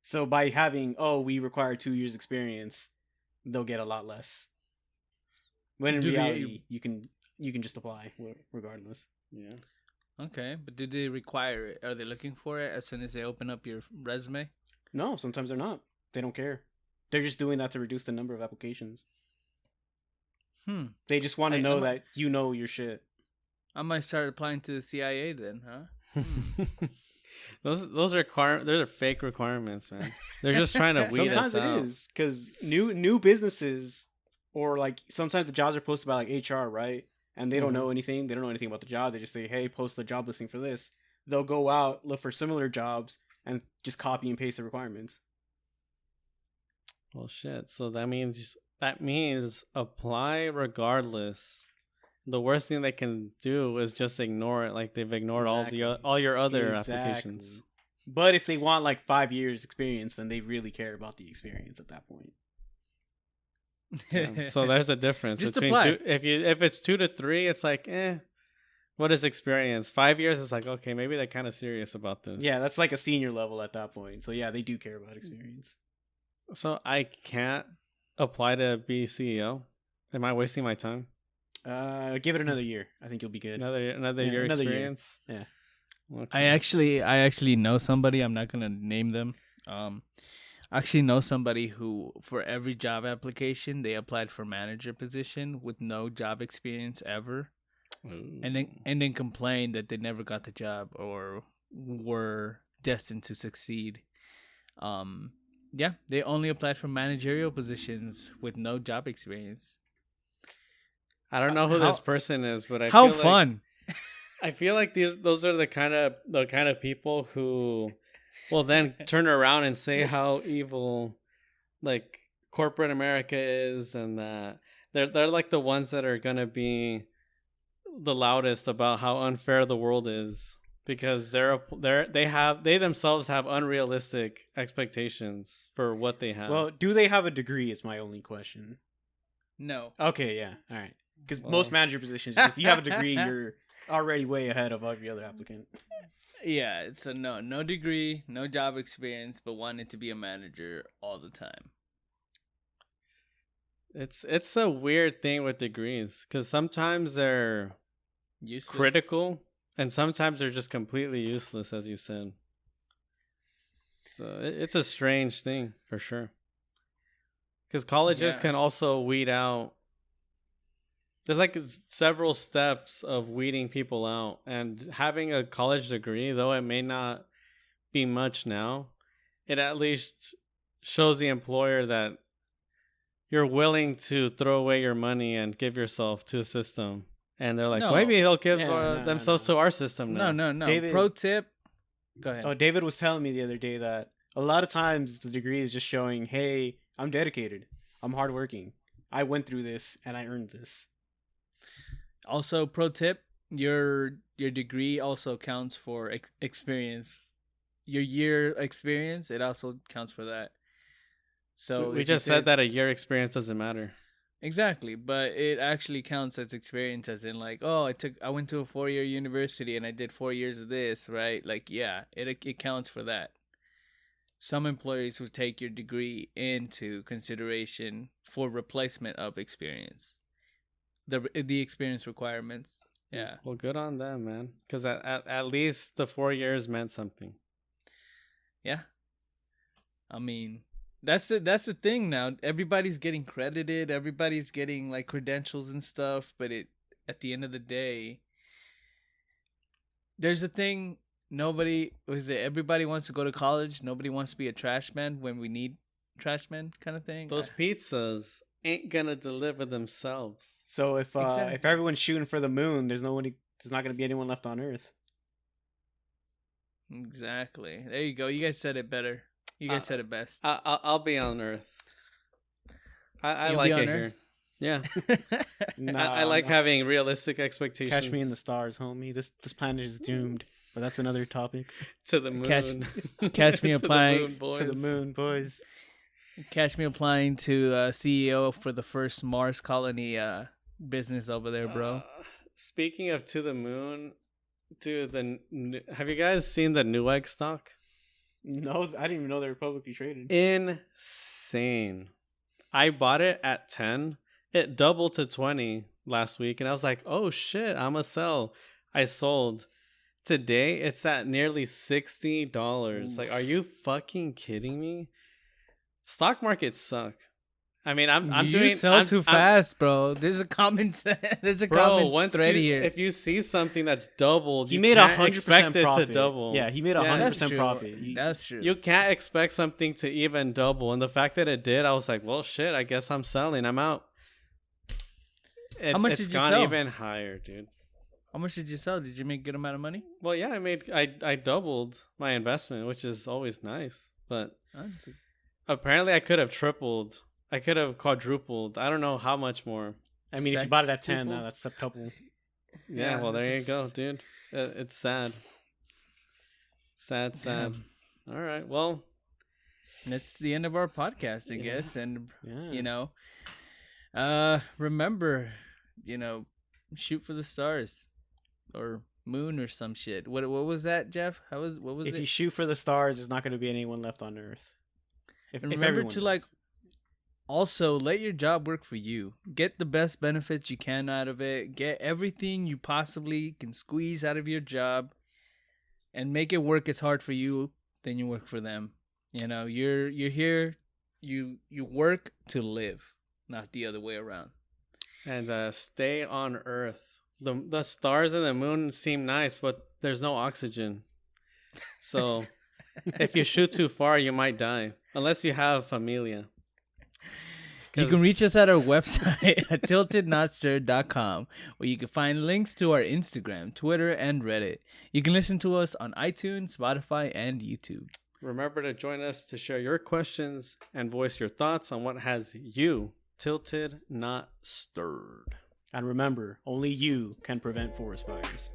So by having, we require 2 years experience, they'll get a lot less. When in reality, you can just apply regardless. Yeah. Okay, but do they require it? Are they looking for it as soon as they open up your resume? No, sometimes they're not. They don't care. They're just doing that to reduce the number of applications. They just want to know that you know your shit. I might start applying to the CIA then, huh? Those are fake requirements, man. They're just trying to weed us out. Sometimes it is because new businesses, or like sometimes the jobs are posted by like HR, right? And they don't know anything. They don't know anything about the job. They just say, "Hey, post the job listing for this." They'll go out, look for similar jobs, and just copy and paste the requirements. Well, shit. So that means apply regardless. The worst thing they can do is just ignore it, like they've ignored all your other applications. But if they want like 5 years experience, then they really care about the experience at that point. So there's a difference. Just between apply. If it's 2 to 3, it's like, what is experience? 5 years is like, okay, maybe they're kind of serious about this. Yeah, that's like a senior level at that point. So yeah, they do care about experience. So I can't apply to be CEO. Am I wasting my time? Give it another year. I think you'll be good. Another year experience. Yeah. I Okay. actually know somebody. I'm not gonna name them. I actually know somebody who, for every job application, they applied for manager position with no job experience ever, and then complained that they never got the job or were destined to succeed. Yeah, they only applied for managerial positions with no job experience. I don't know who this person is, but I how feel fun. I feel like those are the kind of people who will then turn around and say how evil like corporate America is, and that they're like the ones that are gonna be the loudest about how unfair the world is, because they themselves have unrealistic expectations for what they have. Well, do they have a degree is my only question. No. Okay, yeah. All right. Because most manager positions, if you have a degree, you're already way ahead of every other applicant. Yeah, so no degree, no job experience, but wanted to be a manager all the time. It's a weird thing with degrees, because sometimes they're Useless. critical, and sometimes they're just completely useless, as you said. So it's a strange thing for sure. Because colleges can also weed out. There's like several steps of weeding people out, and having a college degree, though it may not be much now, it at least shows the employer that you're willing to throw away your money and give yourself to a system. And they're like, maybe they'll give themselves to our system now. No. David, pro tip. Go ahead. Oh, David was telling me the other day that a lot of times the degree is just showing, hey, I'm dedicated. I'm hardworking. I went through this and I earned this. Also, pro tip, your degree also counts for experience. Your year experience, it also counts for that. So we just said that a year experience doesn't matter. Exactly, but it actually counts as experience, as in like, I went to a 4-year university and I did 4 years of this, right? Like, yeah, it counts for that. Some employers will take your degree into consideration for replacement of experience. The experience requirements. Yeah. Well, good on them, man. Because at least the 4 years meant something. Yeah. I mean, that's the thing now. Everybody's getting credited. Everybody's getting like credentials and stuff. But at the end of the day, there's a thing. Everybody wants to go to college. Nobody wants to be a trash man when we need trash men kind of thing. Those pizzas ain't gonna deliver themselves. So if Exactly. everyone's shooting for the moon, there's not going to be anyone left on Earth. Exactly. There you go. You guys said it better. You guys said it best. I'll be on Earth. I You'll like be on it Earth? here. Yeah. Nah, I like nah. having realistic expectations. Catch me in the stars, homie. This planet is doomed. But that's another topic. to the moon. Catch me To the applying moon, boys. To the moon, boys. Catch me applying to CEO for the first Mars colony business over there, bro. Speaking of to the moon, dude, have you guys seen the Newegg stock? No, I didn't even know they were publicly traded. Insane. I bought it at 10. It doubled to 20 last week, and I was like, oh shit, I'm a sell. I sold. Today, it's at nearly $60. Like, are you fucking kidding me? Stock markets suck. I mean, you sell too fast, bro. There's a common there's a common thread here. If you see something that's doubled, He you made can't 100% expect it profit. to double. Yeah, he made 100% profit. That's true. You can't expect something to even double, and the fact that it did, I was like, well, shit. I guess I'm selling. I'm out. How much it's did you gone sell? even higher, dude. How much did you sell? Did you make a good amount of money? Well, yeah, I doubled my investment, which is always nice. But apparently, I could have tripled. I could have quadrupled. I don't know how much more. I mean, if you bought it at 10, that's a couple. Yeah, well, there you go, dude. It's sad. Sad. All right, well. That's the end of our podcast, I guess. And, Yeah. Remember, shoot for the stars or moon or some shit. What was that, Jeff? What was If it? you shoot for the stars, there's not going to be anyone left on Earth. If Remember everyone to does. also let your job work for you. Get the best benefits you can out of it. Get everything you possibly can squeeze out of your job, and make it work as hard for you than you work for them. You're here. You work to live, not the other way around. And stay on Earth. The stars and the moon seem nice, but there's no oxygen. So if you shoot too far, you might die. Unless you have familia. You can reach us at our website at tiltednotstirred.com, where you can find links to our Instagram, Twitter, and Reddit. You can listen to us on iTunes, Spotify, and YouTube. Remember to join us to share your questions and voice your thoughts on what has you tilted, not stirred. And remember, only you can prevent forest fires.